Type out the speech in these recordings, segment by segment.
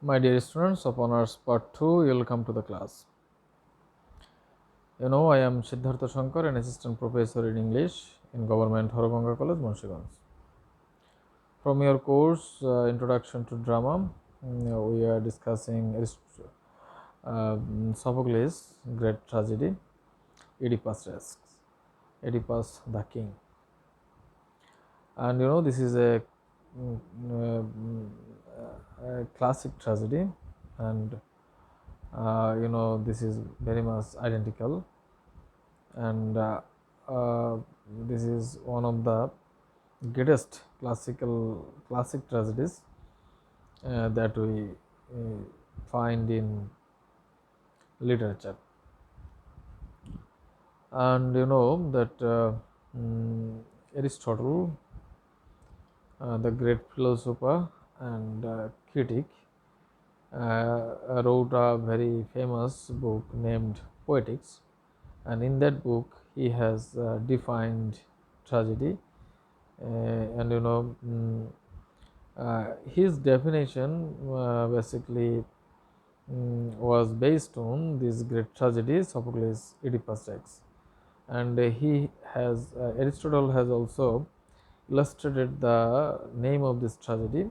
My dear students of Honors Part 2, welcome to the class. I am Siddhartha Shankar, an assistant professor in English in Government Horoganga College, Munshiganj. From your course, Introduction to Drama, we are discussing Sophocles' great tragedy, Oedipus Rex, Oedipus the King. And this is mm, a classic tragedy, and this is very much identical, and this is one of the greatest classic tragedies that we find in literature. And that Aristotle, the great philosopher and critic, wrote a very famous book named Poetics, and in that book he has defined tragedy, and his definition basically was based on this great tragedy, Sophocles' Oedipus Rex, and Aristotle has also illustrated the name of this tragedy.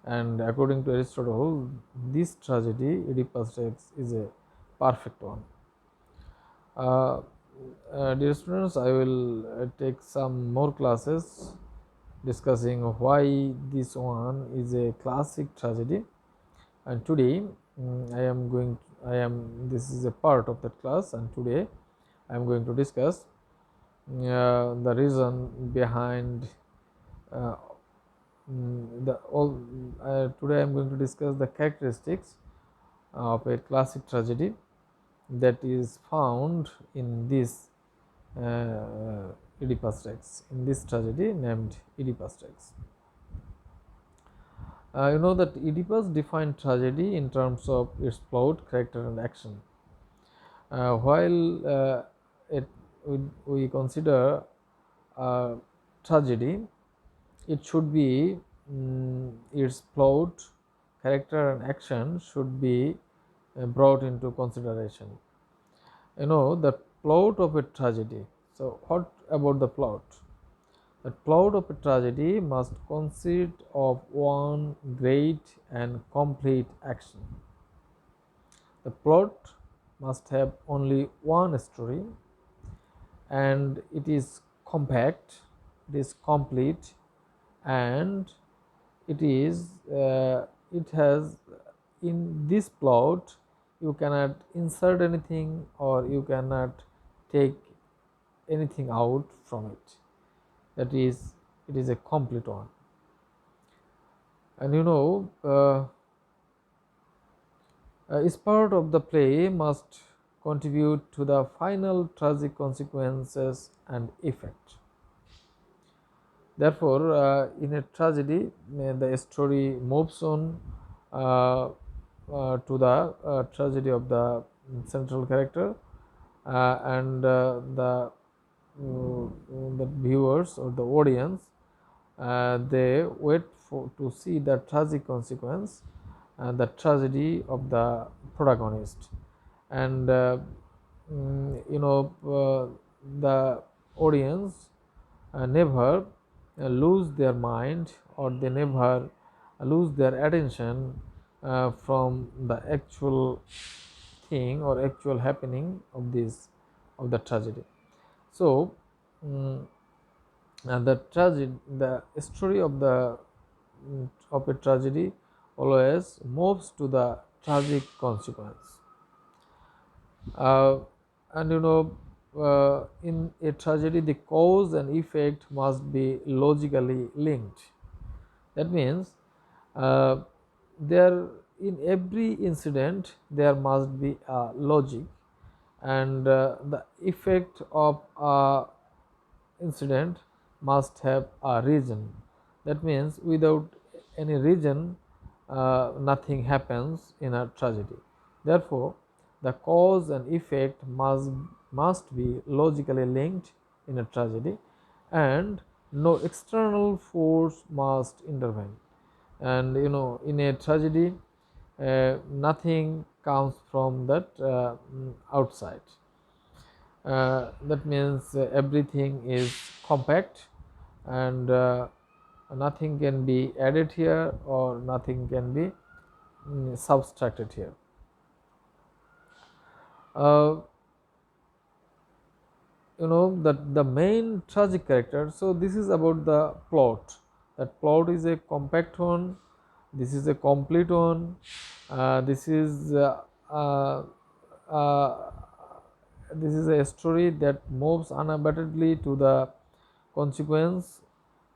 And according to Aristotle, this tragedy, Oedipus Rex, is a perfect one. Dear students, I will take some more classes discussing why this one is a classic tragedy. And today this is a part of that class, and today I am going to discuss the reason behind today I am going to discuss the characteristics of a classic tragedy that is found in this Oedipus Rex, in this tragedy named Oedipus Rex. You know that Oedipus defined tragedy in terms of its plot, character, and action. While we consider tragedy, it should be its plot, character, and action should be brought into consideration. The plot of a tragedy. So, what about the plot? The plot of a tragedy must consist of one great and complete action. The plot must have only one story, and it is compact, it is complete, and it has, in this plot you cannot insert anything or you cannot take anything out from it. That is, it is a complete one. And each part of the play must contribute to the final tragic consequences and effect. Therefore, in a tragedy, the story moves on to the tragedy of the central character, and the viewers or the audience, they wait to see the tragic consequence and the tragedy of the protagonist. And the audience never lose their mind, or they never lose their attention from the actual thing or actual happening of the tragedy. So the story of a tragedy always moves to the tragic consequence. And in a tragedy, the cause and effect must be logically linked. That means there, in every incident there must be a logic, and the effect of a incident must have a reason. That means without any reason nothing happens in a tragedy. Therefore, the cause and effect must be logically linked in a tragedy, and no external force must intervene. And in a tragedy, nothing comes from that outside. That means everything is compact, and nothing can be added here or nothing can be subtracted here. Uh, that the main tragic character, so this is about the plot. That plot is a compact one, this is a complete one, this is uh, uh, this is a story that moves unabatedly to the consequence,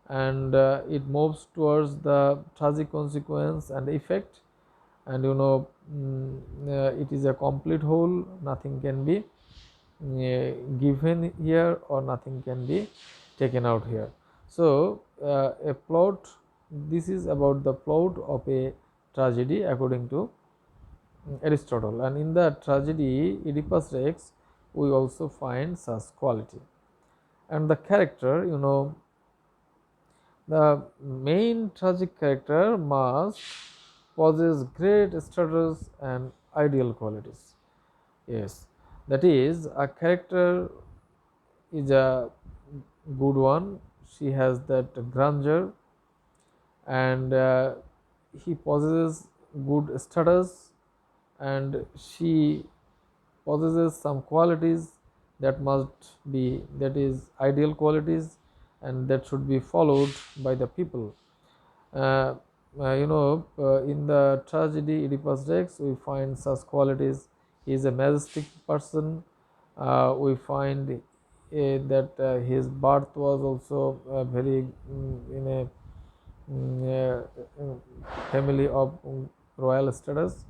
and it moves towards the tragic consequence and effect, and it is a complete whole, nothing can be given here or nothing can be taken out here. So a plot, this is about the plot of a tragedy according to Aristotle, and in the tragedy Oedipus Rex we also find such quality. And the character, the main tragic character must possess great status and ideal qualities. Yes, that is, a character is a good one, she has that grandeur, and he possesses good status, and she possesses some qualities that must be, that is ideal qualities, and that should be followed by the people. In the tragedy Oedipus Rex we find such qualities. He is a majestic person. We find that his birth was also very in a family of royal status.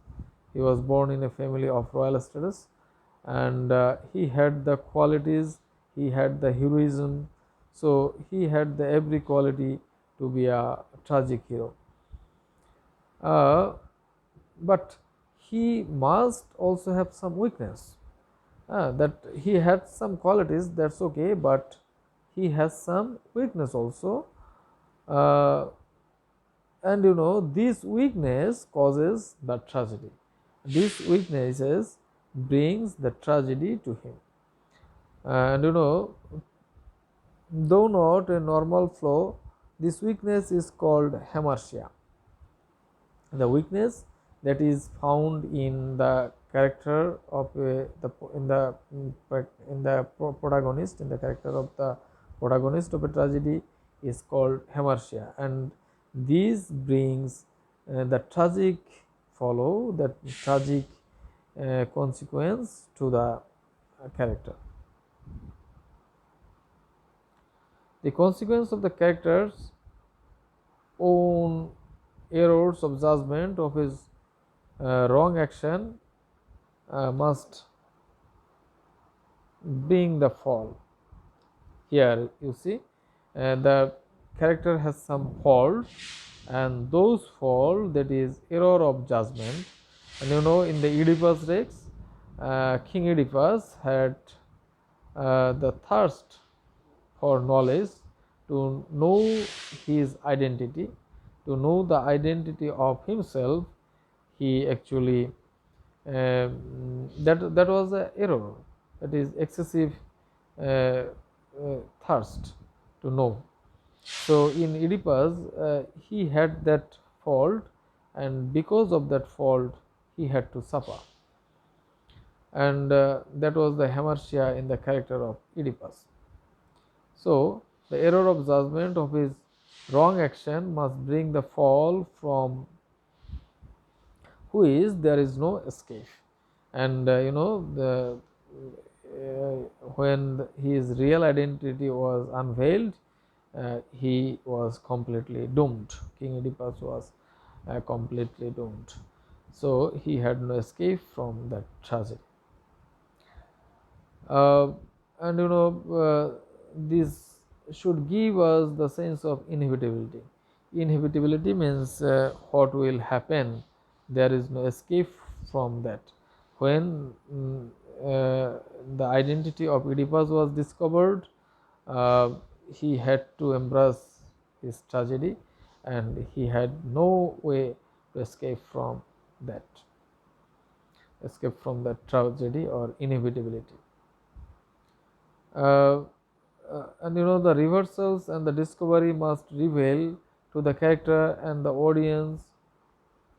He was born in a family of royal status, and he had the qualities, he had the heroism, so he had the every quality to be a tragic hero. But he must also have some weakness. That he had some qualities, that's okay, but he has some weakness also. uh, and this weakness causes the tragedy. This weaknesses brings the tragedy to him. And though not a normal flaw, this weakness is called hamartia. The weakness that is found in the character of protagonist, in the character of the protagonist of a tragedy, is called hamartia, and this brings the tragic follow, that tragic consequence to the character. The consequence of the character's own errors of judgment, of his wrong action, must bring the fall. Here you see the character has some fault, and those fault, that is error of judgment. And in the Oedipus Rex, King Oedipus had the thirst for knowledge, to know his identity, to know the identity of himself. He actually that was an error, that is excessive thirst to know. So in Oedipus he had that fault, and because of that fault he had to suffer, and that was the hamartia in the character of Oedipus. So the error of judgment of his wrong action must bring the fall, from which there is no escape. And when his real identity was unveiled, he was completely doomed. King Oedipus was completely doomed. So he had no escape from that tragedy. And this should give us the sense of inevitability. Inevitability means what will happen, there is no escape from that. When the identity of Oedipus was discovered, he had to embrace his tragedy, and he had no way to escape from that, escape from that tragedy or inevitability. Uh, and the reversals and the discovery must reveal to the character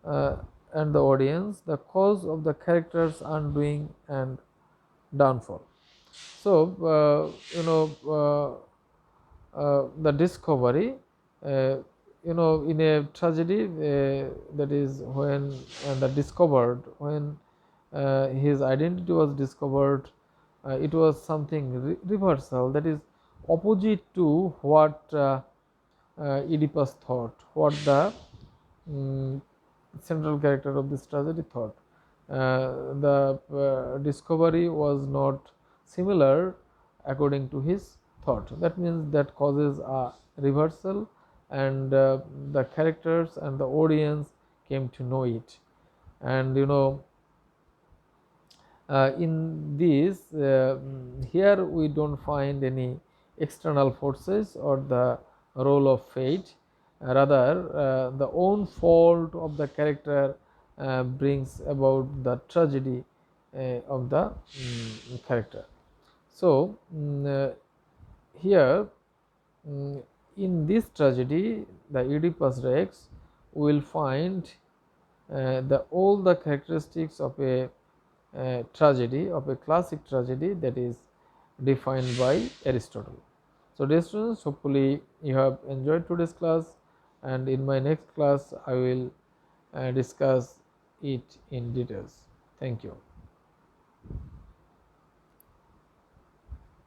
uh, and the audience the cause of the character's undoing and downfall. So the discovery, in a tragedy, that is when the discovered when his identity was discovered, it was something reversal, that is opposite to what Oedipus thought, what the mm, central character of this tragedy thought. The discovery was not similar according to his thought. That means that causes a reversal, and the characters and the audience came to know it. And in this, here we don't find any external forces or the role of fate. Rather, the own fault of the character brings about the tragedy of the character. So here, mm, in this tragedy, the Oedipus Rex, we will find all the characteristics of a tragedy, of a classic tragedy, that is defined by Aristotle. So dear students, hopefully you have enjoyed today's class, and in my next class I will discuss it in details. Thank you.